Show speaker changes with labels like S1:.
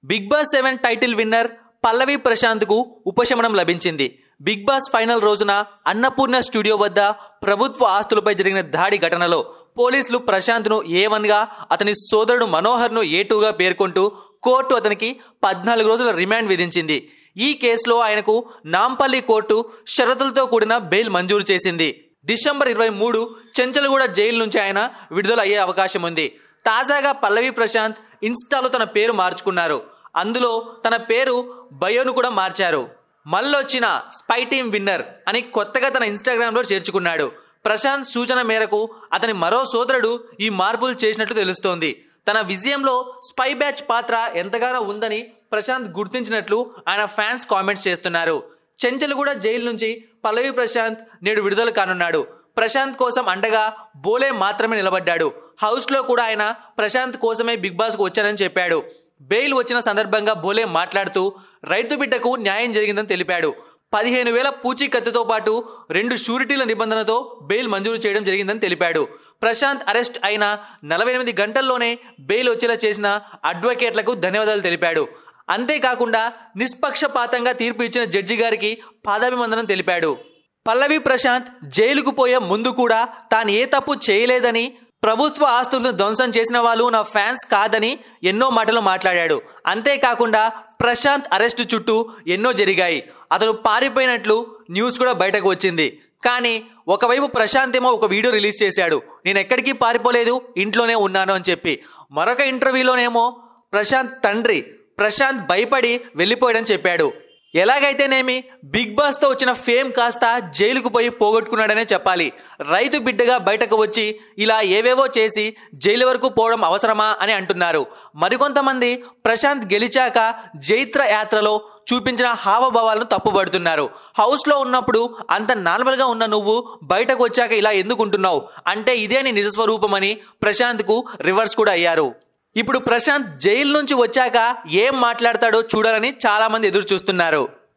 S1: Big boss 7 title winner పల్లవి ప్రశాంత్కు ఉపశమనం లభించింది. Big boss final రోజున అన్నపూర్ణ స్టూడియో వద్ద ప్రభుత్వ ఆస్తులపై జరిగిన దాడి ఘటనలో పోలీసులు ప్రశాంత్ను A1గా, అతని సోదరుడు మనోహర్ను A2గా పేర్కొంటూ కోర్టు అతనికి 14 రోజుల రిమాండ్ విధించింది. ఈ కేసులో ఆయనకు నాంపల్లి కోర్టు షరతులతో కూడిన బెయిల్ మంజూరు చేసింది. డిసెంబర్ 23 చెంచల్గూడ జైలు నుంచి ఆయన విడుదల అయ్యే అవకాశం ఉంది. తాజాగా పల్లవి ప్రశాంత్ ఇన్స్టాలో తన పేరు మార్చుకున్నారు. అందులో తన పేరు బయోను కూడా మార్చారు. మళ్ళొచ్చిన స్పై టీమ్ విన్నర్ అని కొత్తగా తన ఇన్స్టాగ్రామ్లో చేర్చుకున్నాడు. ప్రశాంత్ సూచన మేరకు అతని మరో సోదరుడు ఈ మార్పులు చేసినట్లు తెలుస్తోంది. తన విజయంలో స్పై బ్యాచ్ పాత్ర ఎంతగానో ఉందని ప్రశాంత్ గుర్తించినట్లు ఆయన ఫ్యాన్స్ కామెంట్స్ చేస్తున్నారు. చెంచల్గూడ జైలు నుంచి పల్లవి ప్రశాంత్ నేడు విడుదల కానున్నాడు. ప్రశాంత్ కోసం అండగా బోలే మాత్రమే నిలబడ్డాడు. హౌస్లో కూడా ఆయన ప్రశాంత్ కోసమే బిగ్ బాస్కు వచ్చానని చెప్పాడు. బెయిల్ వచ్చిన సందర్భంగా బోలే మాట్లాడుతూ రైతు బిడ్డకు న్యాయం జరిగిందని తెలిపాడు. 15,000 పూచీకత్తుతో పాటు 2 షూరిటీల నిబంధనతో బెయిల్ మంజూరు చేయడం జరిగిందని తెలిపాడు. ప్రశాంత్ అరెస్ట్ అయిన 48 గంటల్లోనే బెయిల్ వచ్చేలా చేసిన అడ్వకేట్లకు ధన్యవాదాలు తెలిపాడు. అంతేకాకుండా నిష్పక్షపాతంగా తీర్పు ఇచ్చిన జడ్జి గారికి పాదాభివందనం తెలిపాడు. పల్లవి ప్రశాంత్ జైలుకు పోయే ముందు కూడా తాను ఏ తప్పు చేయలేదని, ప్రభుత్వ ఆస్తులను ధ్వంసం చేసిన వాళ్ళు నా ఫ్యాన్స్ కాదని ఎన్నో మాటలు మాట్లాడాడు. అంతేకాకుండా ప్రశాంత్ అరెస్టు చుట్టూ ఎన్నో జరిగాయి. అతను పారిపోయినట్లు న్యూస్ కూడా బయటకు వచ్చింది. కానీ ఒకవైపు ప్రశాంత్ ఏమో ఒక వీడియో రిలీజ్ చేశాడు, నేను ఎక్కడికి పారిపోలేదు, ఇంట్లోనే ఉన్నాను అని చెప్పి. మరొక ఇంటర్వ్యూలోనేమో ప్రశాంత్ తండ్రి ప్రశాంత్ భయపడి వెళ్ళిపోయాడని చెప్పాడు. ఎలాగైతేనేమి బిగ్ బాస్తో వచ్చిన ఫేమ్ కాస్త జైలుకు పోయి పోగొట్టుకున్నాడనే చెప్పాలి. రైతు బిడ్డగా బయటకు వచ్చి ఇలా ఏవేవో చేసి జైలు వరకు పోవడం అవసరమా అని అంటున్నారు. మరికొంతమంది ప్రశాంత్ గెలిచాక జైత్ర యాత్రలో చూపించిన హావభావాలను తప్పుపడుతున్నారు. హౌస్లో ఉన్నప్పుడు అంత నార్మల్గా ఉన్న నువ్వు బయటకు వచ్చాక ఇలా ఎందుకుంటున్నావు అంటే ఇదే నీ నిజస్వరూపమని ప్రశాంత్కు రివర్స్ కూడా అయ్యారు. ఇప్పుడు ప్రశాంత్ జైలు నుంచి వచ్చాక ఏం మాట్లాడతాడో చూడాలని చాలా మంది ఎదురు చూస్తున్నారు.